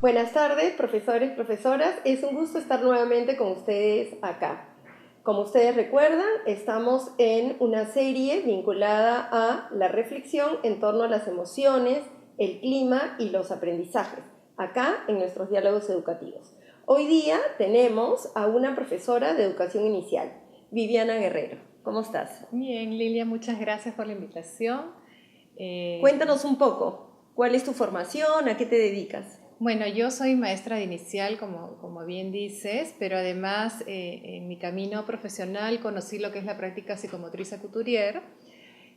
Buenas tardes, profesores, profesoras. Es un gusto estar nuevamente con ustedes acá. Como ustedes recuerdan, estamos en una serie vinculada a la reflexión en torno a las emociones, el clima y los aprendizajes, acá en nuestros diálogos educativos. Hoy día tenemos a una profesora de educación inicial, Viviana Guerrero. ¿Cómo estás? Bien, Lilia, muchas gracias por la invitación. Cuéntanos un poco, ¿cuál es tu formación? ¿A qué te dedicas? Bueno, yo soy maestra de inicial, como bien dices, pero además en mi camino profesional conocí lo que es la práctica psicomotriz couturier.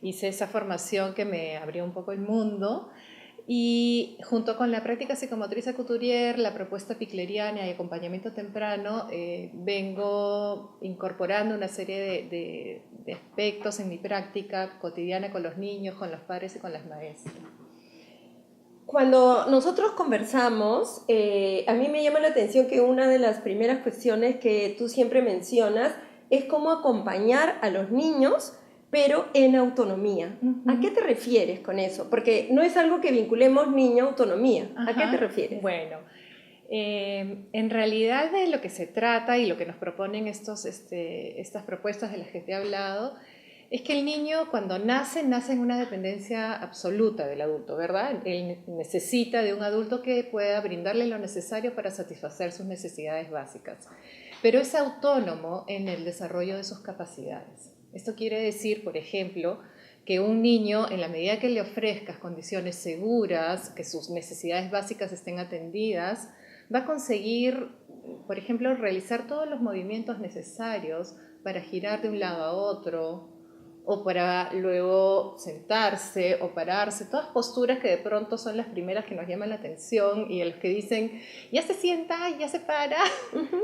Hice esa formación que me abrió un poco el mundo y junto con la práctica psicomotriz couturier, la propuesta picleriana y acompañamiento temprano, vengo incorporando una serie de aspectos en mi práctica cotidiana con los niños, con los padres y con las maestras. Cuando nosotros conversamos, a mí me llama la atención que una de las primeras cuestiones que tú siempre mencionas es cómo acompañar a los niños, pero en autonomía. ¿A qué te refieres con eso? Porque no es algo que vinculemos niño-autonomía. ¿A qué te refieres? Bueno, en realidad de lo que se trata y lo que nos proponen estas propuestas de las que te he hablado, es que el niño cuando nace en una dependencia absoluta del adulto, ¿verdad? Él necesita de un adulto que pueda brindarle lo necesario para satisfacer sus necesidades básicas, pero es autónomo en el desarrollo de sus capacidades. Esto quiere decir, por ejemplo, que un niño, en la medida que le ofrezcas condiciones seguras, que sus necesidades básicas estén atendidas, va a conseguir, por ejemplo, realizar todos los movimientos necesarios para girar de un lado a otro, o para luego sentarse o pararse, todas posturas que de pronto son las primeras que nos llaman la atención y los que dicen, ya se sienta, ya se para,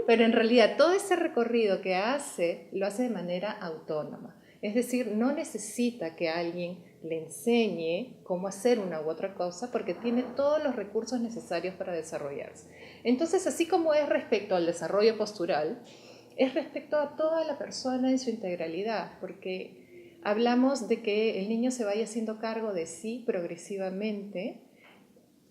pero en realidad todo ese recorrido que hace, lo hace de manera autónoma. Es decir, no necesita que alguien le enseñe cómo hacer una u otra cosa porque tiene todos los recursos necesarios para desarrollarse. Entonces, así como es respecto al desarrollo postural, es respecto a toda la persona en su integralidad, porque hablamos de que el niño se vaya haciendo cargo de sí progresivamente,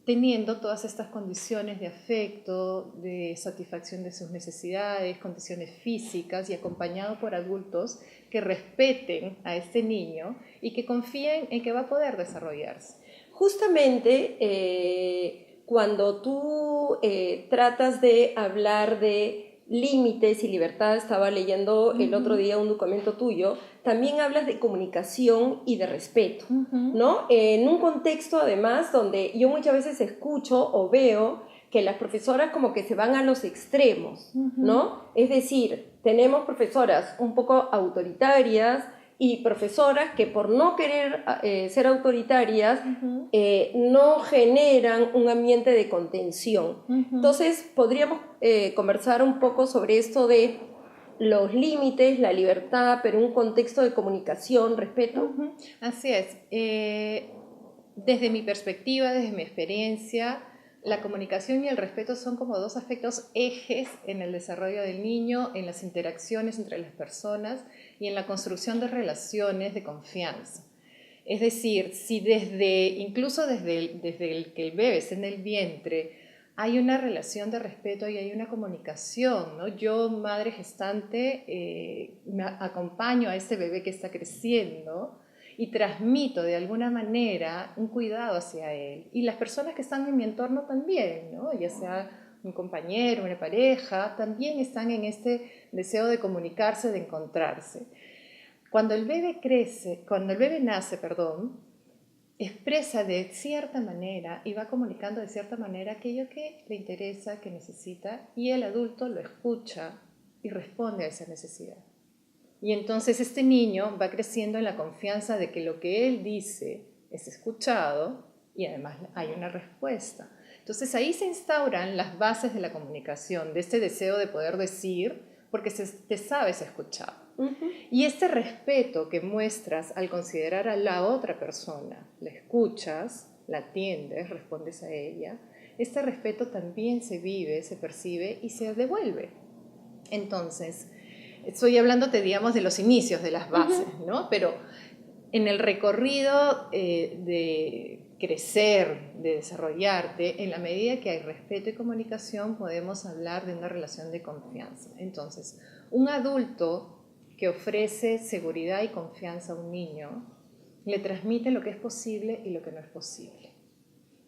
teniendo todas estas condiciones de afecto, de satisfacción de sus necesidades, condiciones físicas y acompañado por adultos que respeten a este niño y que confíen en que va a poder desarrollarse. Justamente cuando tú tratas de hablar de límites y libertad, estaba leyendo el otro día un documento tuyo, también hablas de comunicación y de respeto, ¿no? En un contexto además donde yo muchas veces escucho o veo que las profesoras como que se van a los extremos, ¿no? Es decir, tenemos profesoras un poco autoritarias y profesoras que por no querer ser autoritarias no generan un ambiente de contención. Entonces, podríamos conversar un poco sobre esto de los límites, la libertad, pero un contexto de comunicación, respeto. Así es. Desde mi perspectiva, desde mi experiencia, la comunicación y el respeto son como dos aspectos ejes en el desarrollo del niño, en las interacciones entre las personas y en la construcción de relaciones de confianza. Es decir, si incluso desde que el bebé está en el vientre, hay una relación de respeto y hay una comunicación, ¿no? Yo, madre gestante, me acompaño a ese bebé que está creciendo y transmito de alguna manera un cuidado hacia él. Y las personas que están en mi entorno también, ¿no? Ya sea un compañero, una pareja, también están en este deseo de comunicarse, de encontrarse. Cuando el bebé nace, expresa de cierta manera y va comunicando de cierta manera aquello que le interesa, que necesita, y el adulto lo escucha y responde a esa necesidad. Y entonces este niño va creciendo en la confianza de que lo que él dice es escuchado y además hay una respuesta. Entonces ahí se instauran las bases de la comunicación, de este deseo de poder decir, porque te sabes escuchado. Y este respeto que muestras al considerar a la otra persona, la escuchas, la atiendes, respondes a ella, este respeto también se vive, se percibe y se devuelve. Entonces, estoy hablándote, digamos, de los inicios de las bases, ¿no? Pero en el recorrido crecer, de desarrollarte, en la medida que hay respeto y comunicación, podemos hablar de una relación de confianza. Entonces, un adulto que ofrece seguridad y confianza a un niño, le transmite lo que es posible y lo que no es posible.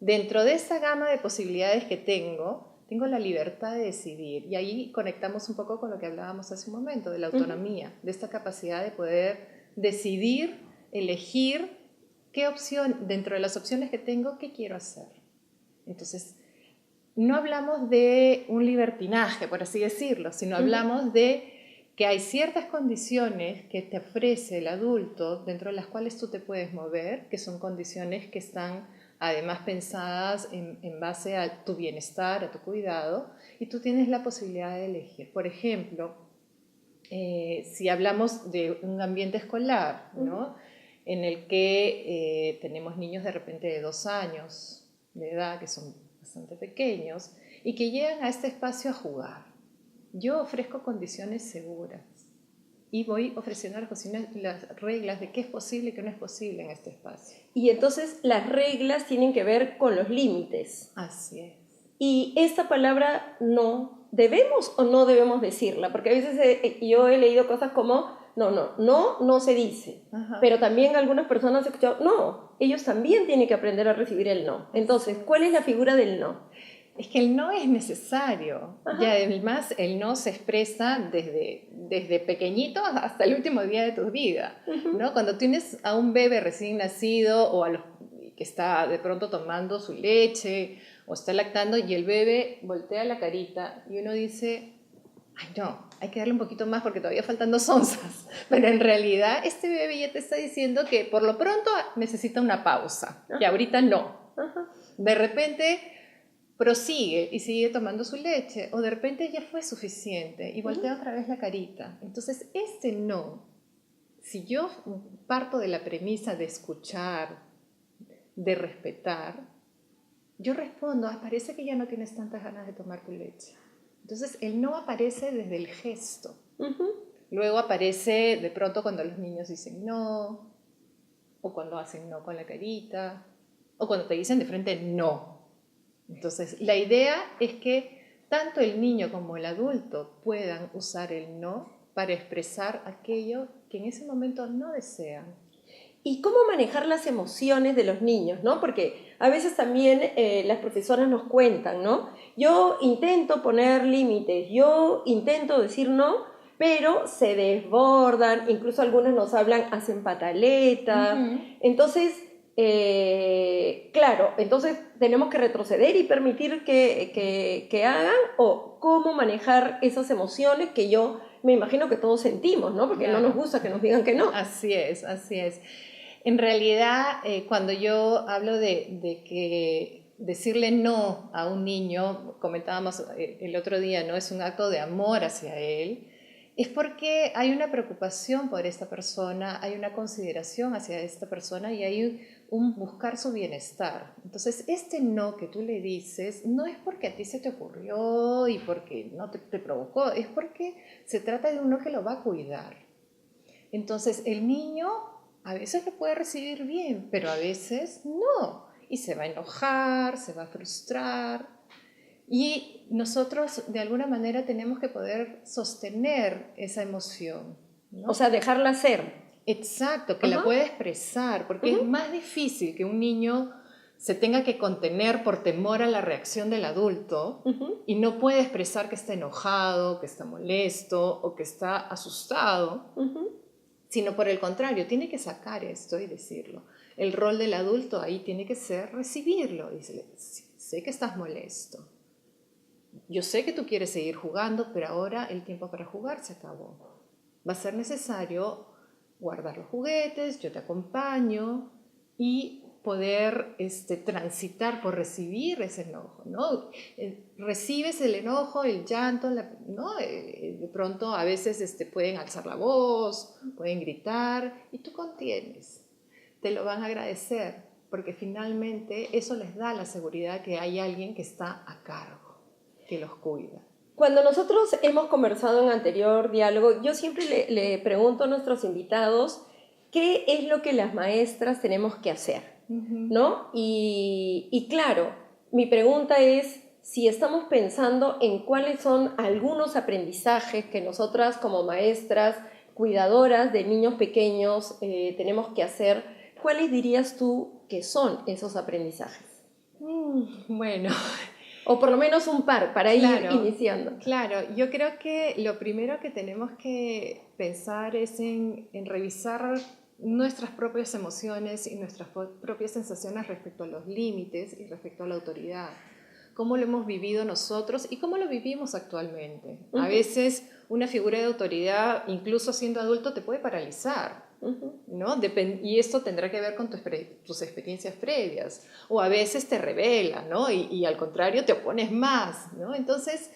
Dentro de esa gama de posibilidades que tengo la libertad de decidir. Y ahí conectamos un poco con lo que hablábamos hace un momento, de la autonomía, de esta capacidad de poder decidir, elegir qué opción, dentro de las opciones que tengo, qué quiero hacer. Entonces, no hablamos de un libertinaje, por así decirlo, sino hablamos de que hay ciertas condiciones que te ofrece el adulto dentro de las cuales tú te puedes mover, que son condiciones que están además pensadas en base a tu bienestar, a tu cuidado, y tú tienes la posibilidad de elegir. Por ejemplo, si hablamos de un ambiente escolar, ¿no? En el que tenemos niños de repente de 2 años de edad, que son bastante pequeños, y que llegan a este espacio a jugar. Yo ofrezco condiciones seguras y voy ofreciendo las reglas de qué es posible y qué no es posible en este espacio. Y entonces las reglas tienen que ver con los límites. Así es. Y esta palabra no, ¿debemos o no debemos decirla? Porque a veces yo he leído cosas como, no se dice. Ajá. Pero también algunas personas han escuchado, no, ellos también tienen que aprender a recibir el no. Entonces, ¿cuál es la figura del no? Es que el no es necesario. Ajá. Y además el no se expresa desde pequeñito hasta el último día de tu vida, ¿no? Cuando tienes a un bebé recién nacido o a los que está de pronto tomando su leche o está lactando y el bebé voltea la carita y uno dice, ay no, hay que darle un poquito más porque todavía faltan 2 onzas. Pero en realidad este bebé ya te está diciendo que por lo pronto necesita una pausa, que ahorita no. Ajá. De repente prosigue y sigue tomando su leche, o de repente ya fue suficiente y voltea otra vez la carita. Entonces, este no, si yo parto de la premisa de escuchar, de respetar, yo respondo, parece que ya no tienes tantas ganas de tomar tu leche. Entonces, el no aparece desde el gesto. Luego aparece de pronto cuando los niños dicen no, o cuando hacen no con la carita, o cuando te dicen de frente no. Entonces, la idea es que tanto el niño como el adulto puedan usar el no para expresar aquello que en ese momento no desean. ¿Y cómo manejar las emociones de los niños, ¿no? Porque a veces también las profesoras nos cuentan, ¿no? Yo intento poner límites, yo intento decir no, pero se desbordan, incluso algunas nos hablan, hacen pataleta. Entonces, claro, entonces tenemos que retroceder y permitir que hagan, o cómo manejar esas emociones que yo me imagino que todos sentimos, ¿no? Porque claro, no nos gusta que nos digan que no. Así es, así es. En realidad, cuando yo hablo de que decirle no a un niño, comentábamos el otro día, ¿no? Es un acto de amor hacia él, es porque hay una preocupación por esta persona, hay una consideración hacia esta persona y hay un buscar su bienestar. Entonces, este no que tú le dices no es porque a ti se te ocurrió y porque no te provocó, es porque se trata de un no que lo va a cuidar. Entonces, el niño a veces lo puede recibir bien, pero a veces no, y se va a enojar, se va a frustrar. Y nosotros de alguna manera tenemos que poder sostener esa emoción, ¿no? O sea, dejarla ser. Exacto, que la pueda expresar, porque es más difícil que un niño se tenga que contener por temor a la reacción del adulto y no puede expresar que está enojado, que está molesto o que está asustado, sino por el contrario, tiene que sacar esto y decirlo. El rol del adulto ahí tiene que ser recibirlo y decirle, sé que estás molesto. Yo sé que tú quieres seguir jugando, pero ahora el tiempo para jugar se acabó. Va a ser necesario guardar los juguetes, yo te acompaño y poder transitar por recibir ese enojo, ¿no? Recibes el enojo, el llanto, ¿no? De pronto a veces pueden alzar la voz, pueden gritar y tú contienes. Te lo van a agradecer porque finalmente eso les da la seguridad que hay alguien que está a cargo, que los cuida. Cuando nosotros hemos conversado en anterior diálogo, yo siempre le pregunto a nuestros invitados qué es lo que las maestras tenemos que hacer. ¿no? Y claro, mi pregunta es si estamos pensando en cuáles son algunos aprendizajes que nosotras como maestras, cuidadoras de niños pequeños tenemos que hacer. ¿Cuáles dirías tú que son esos aprendizajes? Bueno, O por lo menos un par para ir iniciando. Claro, yo creo que lo primero que tenemos que pensar es en revisar nuestras propias emociones y nuestras propias sensaciones respecto a los límites y respecto a la autoridad. Cómo lo hemos vivido nosotros y cómo lo vivimos actualmente. A veces una figura de autoridad, incluso siendo adulto, te puede paralizar. ¿No? Y esto tendrá que ver con tus experiencias previas, o a veces te revela, ¿no? Y al contrario te opones más, ¿no? Entonces,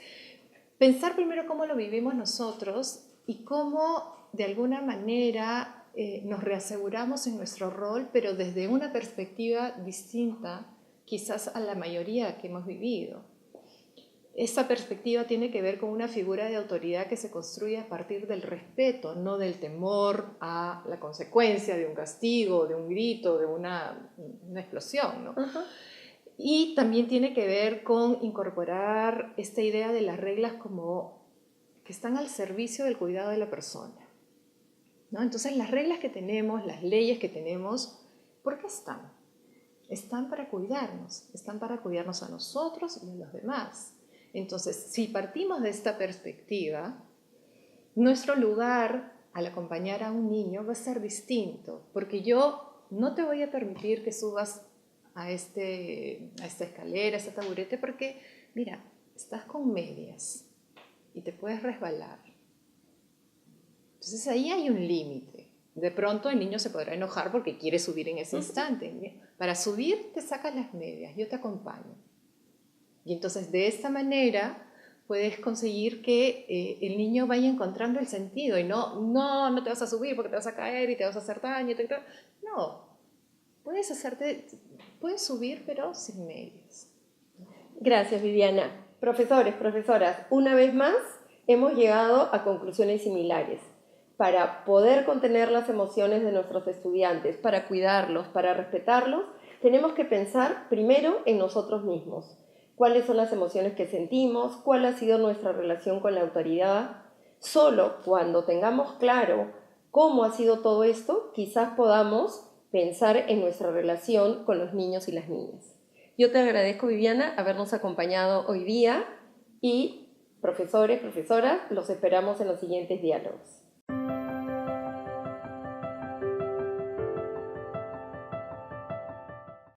pensar primero cómo lo vivimos nosotros y cómo de alguna manera nos reaseguramos en nuestro rol, pero desde una perspectiva distinta quizás a la mayoría que hemos vivido. Esa perspectiva tiene que ver con una figura de autoridad que se construye a partir del respeto, no del temor a la consecuencia de un castigo, de un grito, de una explosión, ¿no? Y también tiene que ver con incorporar esta idea de las reglas como que están al servicio del cuidado de la persona, ¿no? Entonces las reglas que tenemos, las leyes que tenemos, ¿por qué están? Están para cuidarnos a nosotros y a los demás. Entonces, si partimos de esta perspectiva, nuestro lugar al acompañar a un niño va a ser distinto, porque yo no te voy a permitir que subas a esta escalera, a este taburete, porque, mira, estás con medias y te puedes resbalar. Entonces ahí hay un límite. De pronto el niño se podrá enojar porque quiere subir en ese instante. Para subir te sacas las medias, yo te acompaño. Y entonces de esta manera puedes conseguir que el niño vaya encontrando el sentido y no te vas a subir porque te vas a caer y te vas a hacer daño. No, puedes subir pero sin medias. Gracias, Viviana. Profesores, profesoras, una vez más hemos llegado a conclusiones similares. Para poder contener las emociones de nuestros estudiantes, para cuidarlos, para respetarlos, tenemos que pensar primero en nosotros mismos. ¿Cuáles son las emociones que sentimos? ¿Cuál ha sido nuestra relación con la autoridad? Solo cuando tengamos claro cómo ha sido todo esto, quizás podamos pensar en nuestra relación con los niños y las niñas. Yo te agradezco, Viviana, habernos acompañado hoy día y profesores, profesoras, los esperamos en los siguientes diálogos.